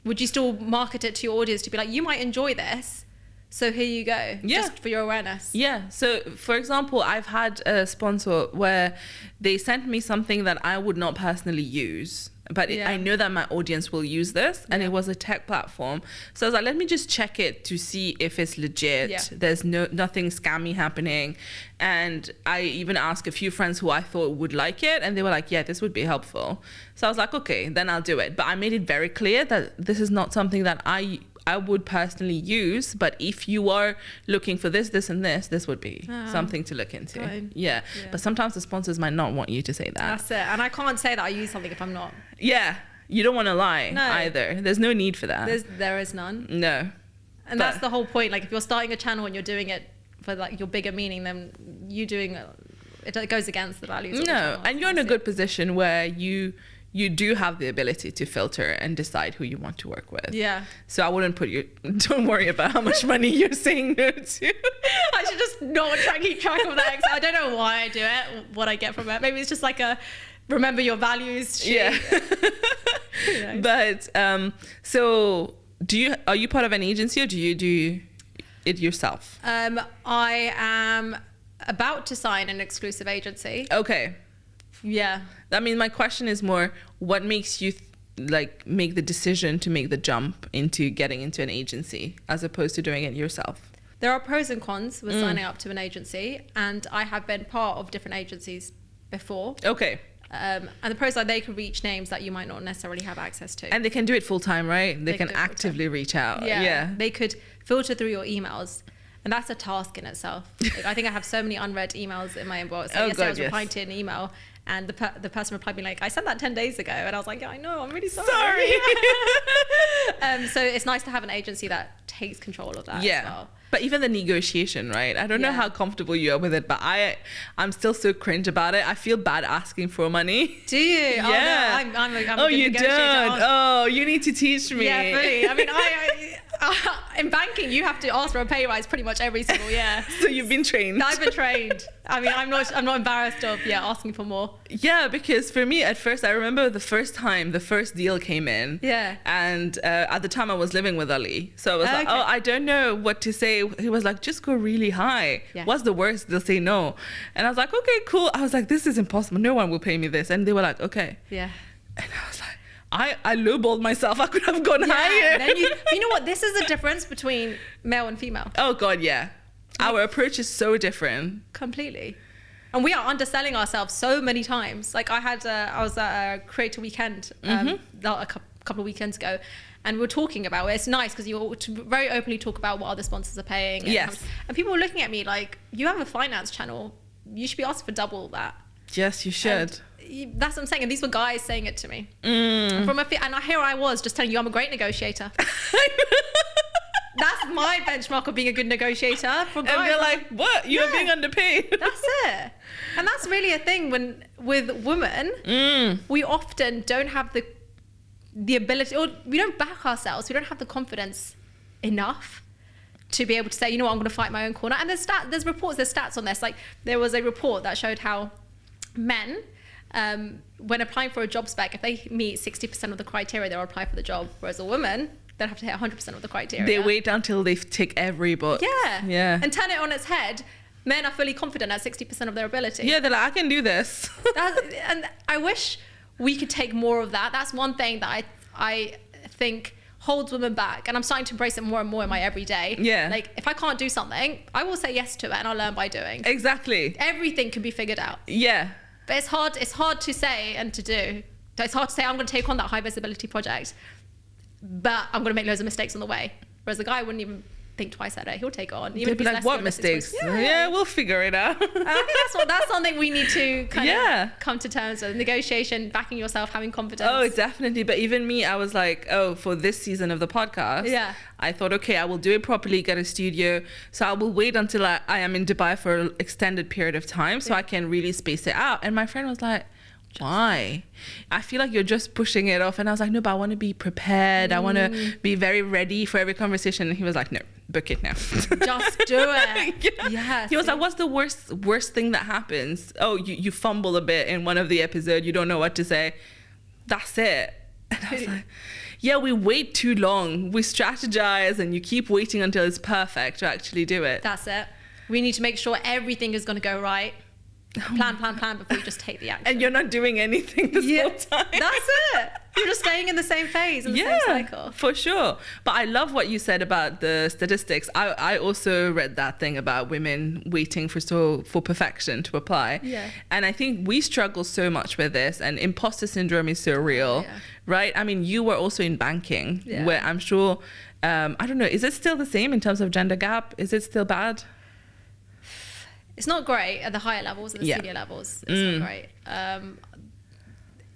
Would you still market it to your audience to be like, you might enjoy this, So here you go. Yeah. Just for your awareness. Yeah. So, for example, I've had a sponsor where they sent me something that I would not personally use, but I know that my audience will use this, and it was a tech platform. So I was like, let me just check it to see if it's legit. Yeah. There's nothing scammy happening. And I even asked a few friends who I thought would like it, and they were like, yeah, this would be helpful. So I was like, okay, then I'll do it. But I made it very clear that this is not something that I would personally use, but if you are looking for this and this would be something to look into. Yeah. But sometimes the sponsors might not want you to say that. That's it. And I can't say that I use something if I'm not. Yeah. You don't want to lie either. There's no need for that. There is none. No. And that's the whole point. Like if you're starting a channel and you're doing it for like your bigger meaning, then you doing it goes against the values of the channel. And you're in a good position where you do have the ability to filter and decide who you want to work with. Yeah. So I wouldn't don't worry about how much money you're saying no to. I should just not keep track of that. I don't know why I do it, what I get from it. Maybe it's just like a remember your values sheet. Yeah. But so are you part of an agency, or do you do it yourself? I am about to sign an exclusive agency. Okay. Yeah. I mean, my question is more, what makes you make the decision to make the jump into getting into an agency as opposed to doing it yourself? There are pros and cons with signing up to an agency, and I have been part of different agencies before. Okay. And the pros are they can reach names that you might not necessarily have access to. And they can do it full time, right? They can actively reach out. Yeah. They could filter through your emails. And that's a task in itself. Like, I think I have so many unread emails in my inbox. Like yesterday I was replying to an email, and the person replied me like, I sent that 10 days ago. And I was like, yeah, I know, I'm really sorry. So it's nice to have an agency that takes control of that as well. But even the negotiation, right? I don't know how comfortable you are with it, but I'm still so cringe about it. I feel bad asking for money. Do you? Yeah. Oh, no, I'm a good you negotiator. don't? Oh, you need to teach me. Yeah, fully. I mean, in banking, you have to ask for a pay rise pretty much every single year. So you've been trained. I've been trained. I mean, I'm not embarrassed of asking for more. Yeah, because for me at first, I remember the first deal came in. Yeah. And at the time I was living with Ali, so I was like, oh, I don't know what to say. He was like, just go really high. Yeah. What's the worst? They'll say no. And I was like, okay, cool. I was like, this is impossible. No one will pay me this. And they were like, okay. Yeah. And I was like, I lowballed myself. I could have gone higher. Then you know what? This is the difference between male and female. Oh God, yeah. Our approach is so different. Completely. And we are underselling ourselves so many times. Like I was at a creator weekend a couple of weekends ago, and we were talking about it. It's nice because you very openly talk about what other sponsors are paying. And people were looking at me like, you have a finance channel. You should be asking for double that. Yes, you should. And that's what I'm saying. And these were guys saying it to me. And here I was just telling you I'm a great negotiator. That's my benchmark of being a good negotiator. For guys, and they're like, what? You're being underpaid. That's it. And that's really a thing with women, we often don't have the ability, or we don't back ourselves. We don't have the confidence enough to be able to say, you know what, I'm going to fight my own corner. And there's stats on this. Like there was a report that showed how men, when applying for a job spec, if they meet 60% of the criteria, they'll apply for the job. Whereas a woman, they'll have to hit 100% of the criteria. They wait until they tick every box. Yeah. And turn it on its head. Men are fully confident at 60% of their ability. Yeah, they're like, I can do this. And I wish we could take more of that. That's one thing that I think holds women back, and I'm starting to embrace it more and more in my everyday. Yeah. Like if I can't do something, I will say yes to it, and I'll learn by doing. Exactly. Everything can be figured out. Yeah. But it's hard to say and to do. It's hard to say I'm going to take on that high visibility project, but I'm going to make loads of mistakes on the way. Whereas the guy wouldn't even think twice at it. He'll take it on. Even if he's like, what mistakes? Yeah, we'll figure it out. I think that's something we need to kind of come to terms with. Negotiation, backing yourself, having confidence. Oh, definitely. But even me, I was like, for this season of the podcast, I thought, okay, I will do it properly, get a studio. So I will wait until I am in Dubai for an extended period of time so I can really space it out. And my friend was like, why? I feel like you're just pushing it off. And I was like, no, but I want to be prepared. I want to be very ready for every conversation. And he was like, no, book it now. Just do it. Yes. He was like, what's the worst thing that happens? Oh, you fumble a bit in one of the episodes. You don't know what to say. That's it. And I was like, yeah, we wait too long. We strategize and you keep waiting until it's perfect to actually do it. That's it. We need to make sure everything is going to go right. Plan before you just take the action. And you're not doing anything this whole time. That's it. You're just staying in the same phase, in the same cycle. For sure. But I love what you said about the statistics. I also read that thing about women waiting for perfection to apply. Yeah. And I think we struggle so much with this, and imposter syndrome is so real, right? I mean, you were also in banking, where I'm sure, I don't know, is it still the same in terms of gender gap? Is it still bad? It's not great at the higher levels, at the senior levels. It's not great.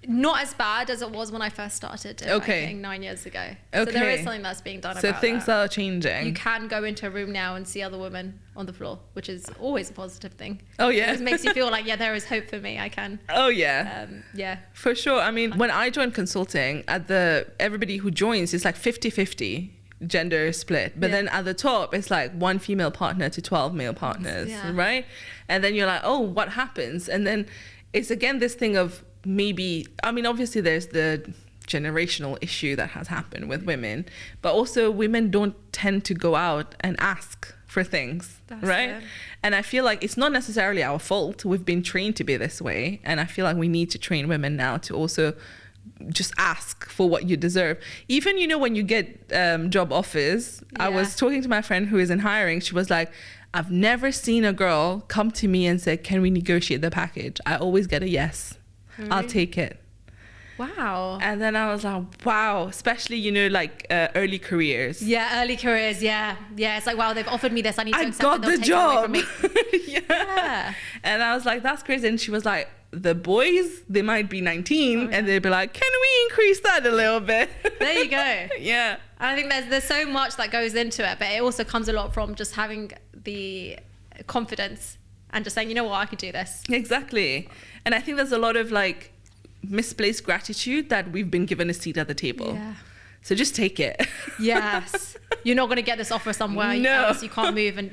Not as bad as it was when I first started in banking 9 years ago. So there is something that's being done about that. So things are changing. You can go into a room now and see other women on the floor, which is always a positive thing. Oh, yeah. It makes you feel like, there is hope for me. I can. Oh, yeah. Yeah. For sure. I mean, when I joined consulting, everybody who joins is like 50-50. Gender split, but then at the top it's like 1 female partner to 12 male partners, right? And then you're like, oh, what happens? And then it's again this thing of maybe, I mean, obviously there's the generational issue that has happened with women, but also women don't tend to go out and ask for things. That's right. And I feel like it's not necessarily our fault. We've been trained to be this way, and I feel like we need to train women now to also just ask for what you deserve. Even, when you get job offers, I was talking to my friend who is in hiring. She was like, I've never seen a girl come to me and say, can we negotiate the package? I always get a yes. I'll take it. Wow. And then I was like, wow, especially, early careers. Yeah, early careers. Yeah. It's like, wow, they've offered me this. I need to accept it. I got the job. Yeah. And I was like, that's crazy. And she was like, the boys, they might be 19 and they'd be like, can we increase that a little bit? There you go. Yeah. I think there's so much that goes into it, but it also comes a lot from just having the confidence and just saying, you know what, I could do this. Exactly. And I think there's a lot of misplaced gratitude that we've been given a seat at the table. Yeah. So just take it. Yes. You're not going to get this offer somewhere else. You can't move. And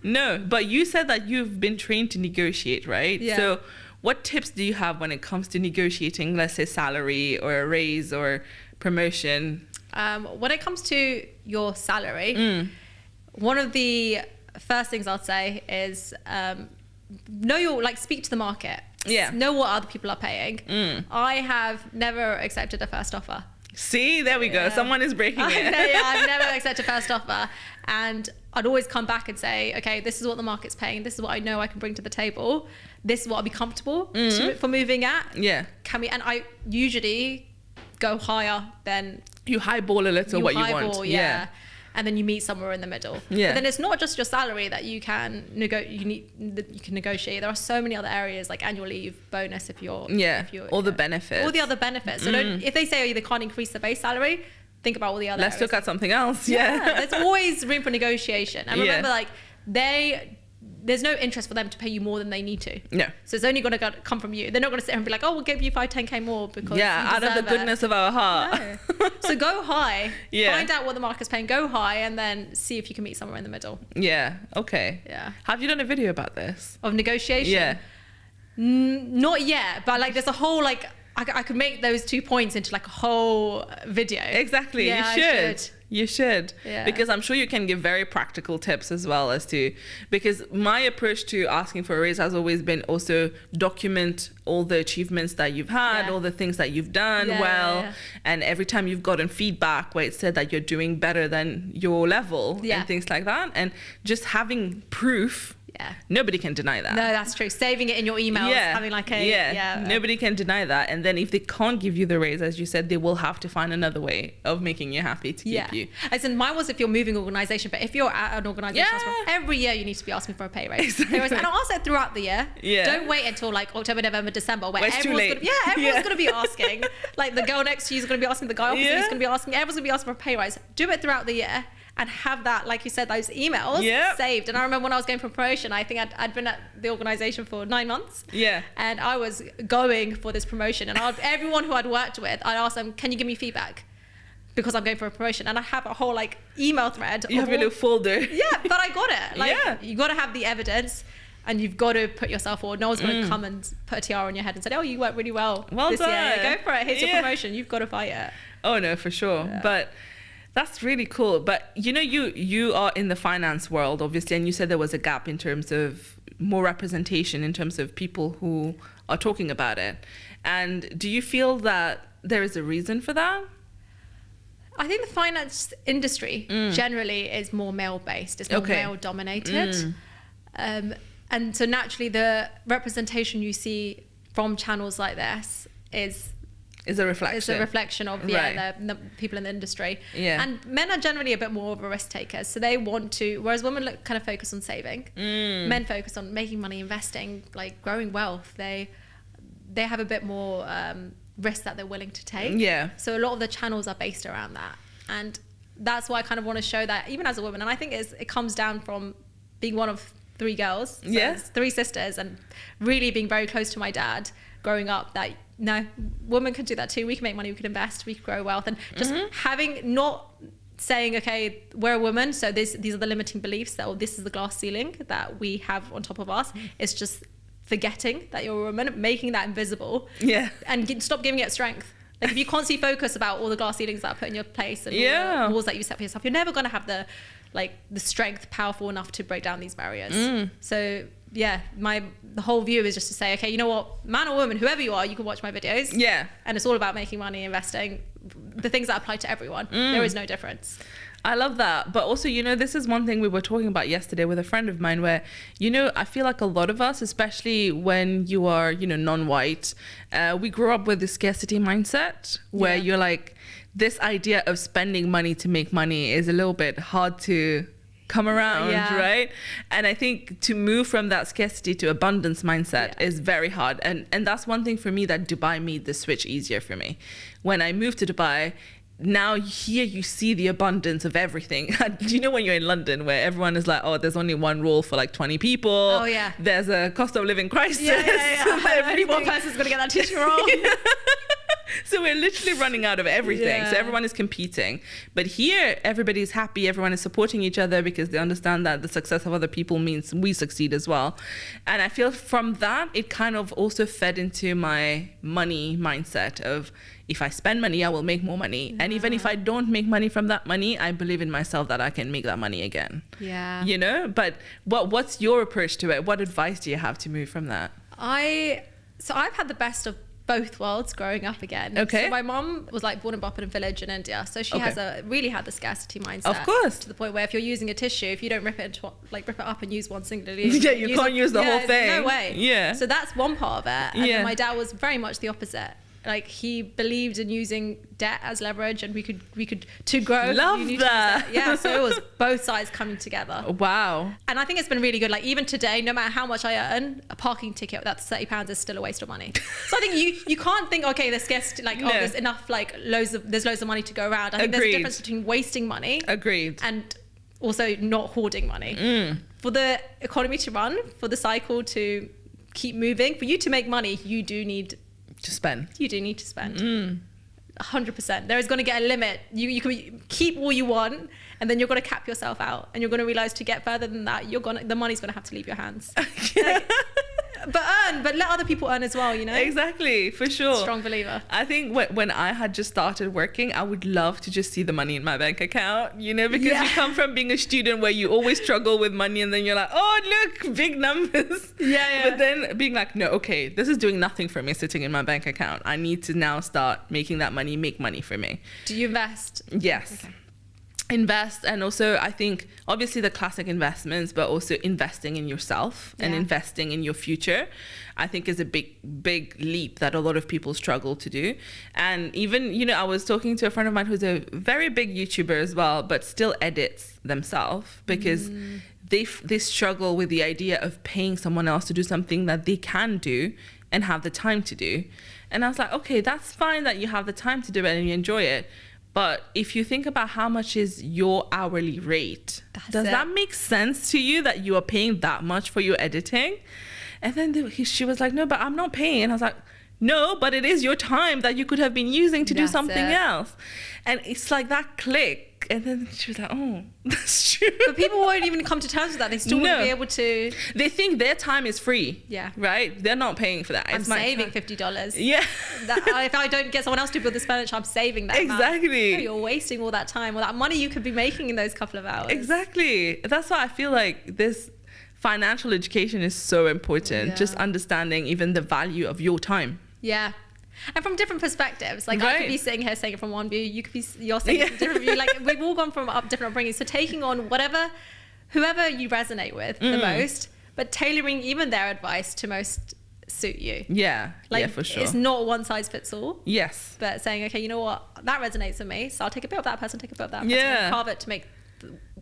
No, but you said that you've been trained to negotiate, right? Yeah. So what tips do you have when it comes to negotiating, let's say, salary or a raise or promotion? When it comes to your salary, one of the first things I'll say is speak to the market. Yeah. Know what other people are paying. I have never accepted a first offer. See, there we go. Someone is breaking it. I've never accepted a first offer. And I'd always come back and say, okay, this is what the market's paying. This is what I know I can bring to the table. This is what I'll be comfortable for moving at. Yeah. And I usually go higher than... You highball a little what you want. Yeah. And then you meet somewhere in the middle. Yeah. But then it's not just your salary that you can negotiate. There are so many other areas like annual leave, bonus if you're all the benefits. All the other benefits. So if they say they can't increase the base salary, think about all the other Let's areas. look at something else. Yeah. There's always room for negotiation. And remember, there's no interest for them to pay you more than they need to. No. So it's only going to come from you. They're not going to sit here and be like, oh, we'll give you 5-10K more because out of the goodness of our heart. No. So go high. Find out what the market's paying. Go high and then see if you can meet somewhere in the middle. Yeah. Okay. Yeah. Have you done a video about this? Of negotiation? Yeah. Not yet. But there's a whole I could make those 2 points into a whole video. Exactly. Yeah, You should. Yeah. Because I'm sure you can give very practical tips as well because my approach to asking for a raise has always been also document all the achievements that you've had, all the things that you've done and every time you've gotten feedback where it said that you're doing better than your level and things like that, and just having proof. Yeah. Nobody can deny that. No, that's true. Saving it in your emails, having nobody can deny that. And then if they can't give you the raise, as you said, they will have to find another way of making you happy to keep you. As in, mine was if you're moving organization, but if you're at an organization, every year you need to be asking for a pay raise. Exactly. And I'll ask that throughout the year. Yeah. Don't wait until October, November, December, where everyone's going to be asking. The girl next to you is going to be asking, the guy opposite is going to be asking, everyone's going to be asking for a pay raise. Do it throughout the year. And have that, like you said, those emails saved. And I remember when I was going for promotion, I think I'd been at the organization for 9 months. Yeah. And I was going for this promotion. And everyone who I'd worked with, I'd ask them, can you give me feedback? Because I'm going for a promotion. And I have a whole email thread. You have your little folder. Yeah, but I got it. You got to have the evidence. And you've got to put yourself forward. No one's going to come and put a tiara on your head and say, oh, you worked really well this done. year. Go for it. Here's your promotion. You've got to fight it. Oh no, for sure. Yeah. But that's really cool. But you are in the finance world, obviously, and you said there was a gap in terms of more representation in terms of people who are talking about it. And do you feel that there is a reason for that? I think the finance industry generally is more male-based. It's more male-dominated. And so naturally the representation you see from channels like this is a reflection of the people in the industry. Yeah. And men are generally a bit more of a risk takers, so they want to, whereas women kind of focus on saving, men focus on making money, investing, like growing wealth. They have a bit more risk that they're willing to take. Yeah. So a lot of the channels are based around that, and that's why I kind of want to show that even as a woman. And I think it comes down from being one of 3 girls, so 3 sisters, and really being very close to my dad growing up, that no, women can do that too. We can make money, we can invest, we can grow wealth, and just not saying, okay, we're a woman, so these are the limiting beliefs, that this is the glass ceiling that we have on top of us. It's just forgetting that you're a woman, making that invisible, and stop giving it strength. Like if you constantly focus about all the glass ceilings that are put in your place and all the walls that you set for yourself, you're never going to have the strength powerful enough to break down these barriers. So the whole view is just to say, okay, you know what, man or woman, whoever you are, you can watch my videos. Yeah. And it's all about making money, investing, the things that apply to everyone. There is no difference. I love that. But also, this is one thing we were talking about yesterday with a friend of mine where, I feel like a lot of us, especially when you are, non-white, we grew up with the scarcity mindset where you're like, this idea of spending money to make money is a little bit hard to come around, right? And I think to move from that scarcity to abundance mindset is very hard. And that's one thing for me that Dubai made the switch easier for me. When I moved to Dubai, now here you see the abundance of everything. When you're in London where everyone is like, oh, there's only one rule for like 20 people. Oh yeah. There's a cost of living crisis. Only one person's going to get that teacher wrong. So we're literally running out of everything. So everyone is competing. But here, everybody's happy. Everyone is supporting each other because they understand that the success of other people means we succeed as well. And I feel from that, it kind of also fed into my money mindset of, if I spend money, I will make more money. And even if I don't make money from that money, I believe in myself that I can make that money again. Yeah. But what's your approach to it? What advice do you have to move from that? So I've had the best of both worlds growing up again. Okay. So my mom was like born and brought up in a village in India, so she really had the scarcity mindset. Of course. To the point where if you're using a tissue, if you don't rip it up and use one singularly, you can't use the whole thing. No way. Yeah. So that's one part of it. And then my dad was very much the opposite. Like he believed in using debt as leverage, and we could to grow. Love that. Yeah, so it was both sides coming together. Wow. And I think it's been really good. Like even today, no matter how much I earn, a parking ticket that's £30 is still a waste of money. So I think you can't think, okay, there's scarcity, like there's enough, like there's loads of money to go around. I think there's a difference between wasting money. Agreed. And also not hoarding money. For the economy to run, for the cycle to keep moving, for you to make money, you do need to spend. You do need to spend. 100%. There is going to get a limit. You can keep all you want, and then you're going to cap yourself out, and you're going to realize to get further than that, the money's going to have to leave your hands. But let other people earn as well, Exactly, for sure. Strong believer. I think when I had just started working, I would love to just see the money in my bank account, because you come from being a student where you always struggle with money, and then you're like, oh, look, big numbers. Yeah. But then being like, no, okay, this is doing nothing for me sitting in my bank account. I need to now start making that money make money for me. Do you invest? Yes. Okay. Invest, and also I think obviously the classic investments, but also investing in yourself and investing in your future, I think is a big leap that a lot of people struggle to do. And even I was talking to a friend of mine who's a very big YouTuber as well, but still edits themselves because they struggle with the idea of paying someone else to do something that they can do and have the time to do. And I was like, okay, that's fine that you have the time to do it and you enjoy it. But if you think about how much is your hourly rate, does that make sense to you that you are paying that much for your editing? And then she was like, no, but I'm not paying. And I was like, no, but it is your time that you could have been using to do something else. And it's like that click. And then she was like, oh, that's true. But people won't even come to terms with that. They still wouldn't be able to. They think their time is free. Yeah. Right? They're not paying for that. I'm saving $50. Yeah. If I don't get someone else to build the furniture, I'm saving that Exactly. amount. You're wasting all that time, all that money you could be making in those couple of hours. Exactly. That's why I feel like this financial education is so important. Yeah. Just understanding even the value of your time. Yeah. And from different perspectives, like I could be sitting here saying it from one view, you're saying it from a different view. Like we've all gone from different upbringings. So taking on whoever you resonate with the most, but tailoring even their advice to most suit you. Yeah. Like, yeah, for sure. It's not one size fits all. Yes. But saying, okay, you know what, that resonates with me, so I'll take a bit of that person, take a bit of that person, Yeah. and carve it to make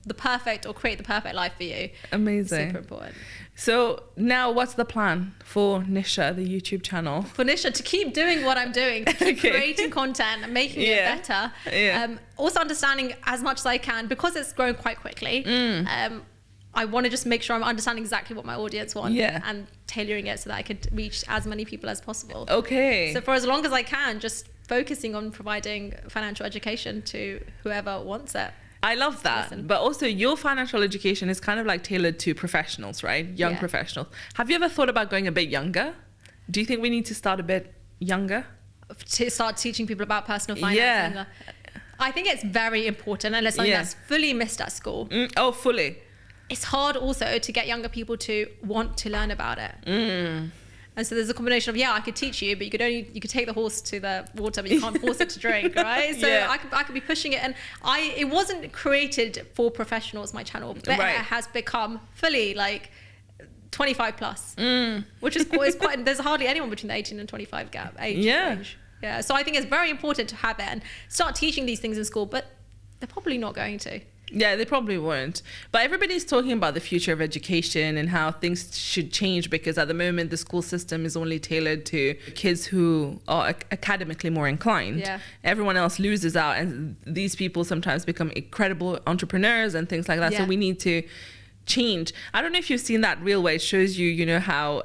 the perfect or create the perfect life for you. Amazing. Super important. So now what's the plan for Nischa, the YouTube channel? For Nischa, to keep doing what I'm doing, to keep creating content and making it better. Yeah. Also understanding as much as I can, because it's grown quite quickly. I want to just make sure I'm understanding exactly what my audience wants and tailoring it so that I could reach as many people as possible. Okay. So for as long as I can, just focusing on providing financial education to whoever wants it. I love that. Listen. But also your financial education is kind of like tailored to professionals, right? Young professionals. Have you ever thought about going a bit younger? Do you think we need to start a bit younger? To start teaching people about personal finance. Yeah. I think it's very important, and it's something that's fully missed at school. Oh, fully. It's hard also to get younger people to want to learn about it. And so there's a combination of, I could teach you, but you could take the horse to the water, but you can't force it to drink, right? So I could be pushing it, and it wasn't created for professionals, my channel, but it has become fully like 25 plus, which is quite, there's hardly anyone between the 18 and 25 gap age range. Yeah, so I think it's very important to have it and start teaching these things in school, but they're probably not going to. Yeah, they probably won't. But everybody's talking about the future of education and how things should change, because at the moment the school system is only tailored to kids who are academically more inclined. Yeah. Everyone else loses out, and these people sometimes become incredible entrepreneurs and things like that. So we need to change. I don't know if you've seen that reel where it shows you, how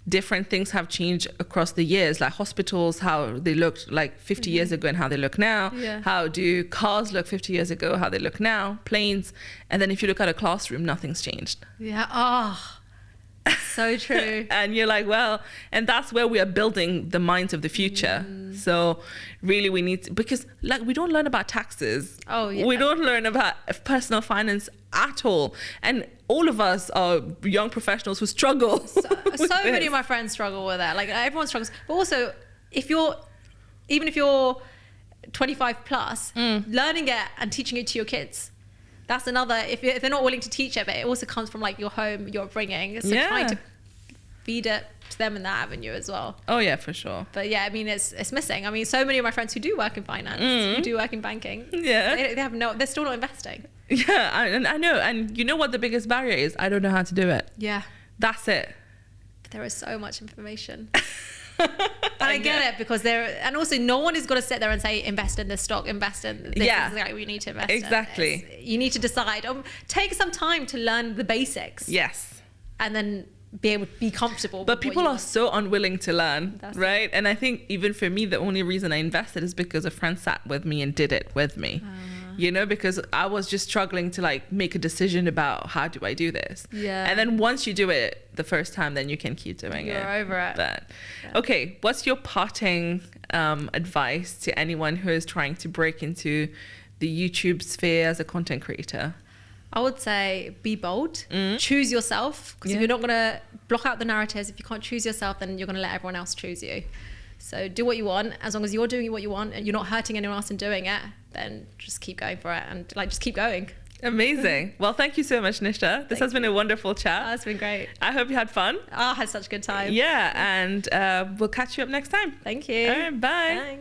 different things have changed across the years, like hospitals, how they looked like 50 years ago and how they look now. How do cars look 50 years ago, how they look now, planes. And then if you look at a classroom, nothing's changed. So true. And you're like, well, and that's where we are building the minds of the future. So really we need to, because like we don't learn about taxes. We don't learn about personal finance at all. And all of us are young professionals who struggle. So many of my friends struggle with that. Like everyone struggles. But also, even if you're 25 plus, learning it and teaching it to your kids, that's another, if they're not willing to teach it, but it also comes from like your home, your upbringing. So trying to feed it to them in that avenue as well. Oh yeah, for sure. But yeah, I mean, it's missing. I mean, so many of my friends who do work in finance, who do work in banking, they're still not investing. Yeah, I know. And you know what the biggest barrier is? I don't know how to do it. Yeah. That's it. But there is so much information. And I get it, because and also no one is going to sit there and say, invest in this stock, invest in this. This is exactly what you need to invest in. You need to decide. Take some time to learn the basics. Yes. And then be able to be comfortable. But people are so unwilling to learn, right? And I think even for me, the only reason I invested is because a friend sat with me and did it with me. Because I was just struggling to like make a decision about how do I do this. And then once you do it the first time, then you can keep doing it. You're over it. But okay, what's your parting advice to anyone who is trying to break into the YouTube sphere as a content creator? I would say be bold, choose yourself, because if you're not going to block out the narratives, if you can't choose yourself, then you're going to let everyone else choose you. So do what you want. As long as you're doing what you want and you're not hurting anyone else in doing it, then just keep going for it and just keep going. Amazing. Well, thank you so much, Nischa. This has been a wonderful chat. It's been great. I hope you had fun. I had such a good time. Yeah, and we'll catch you up next time. Thank you. All right, bye. Thanks.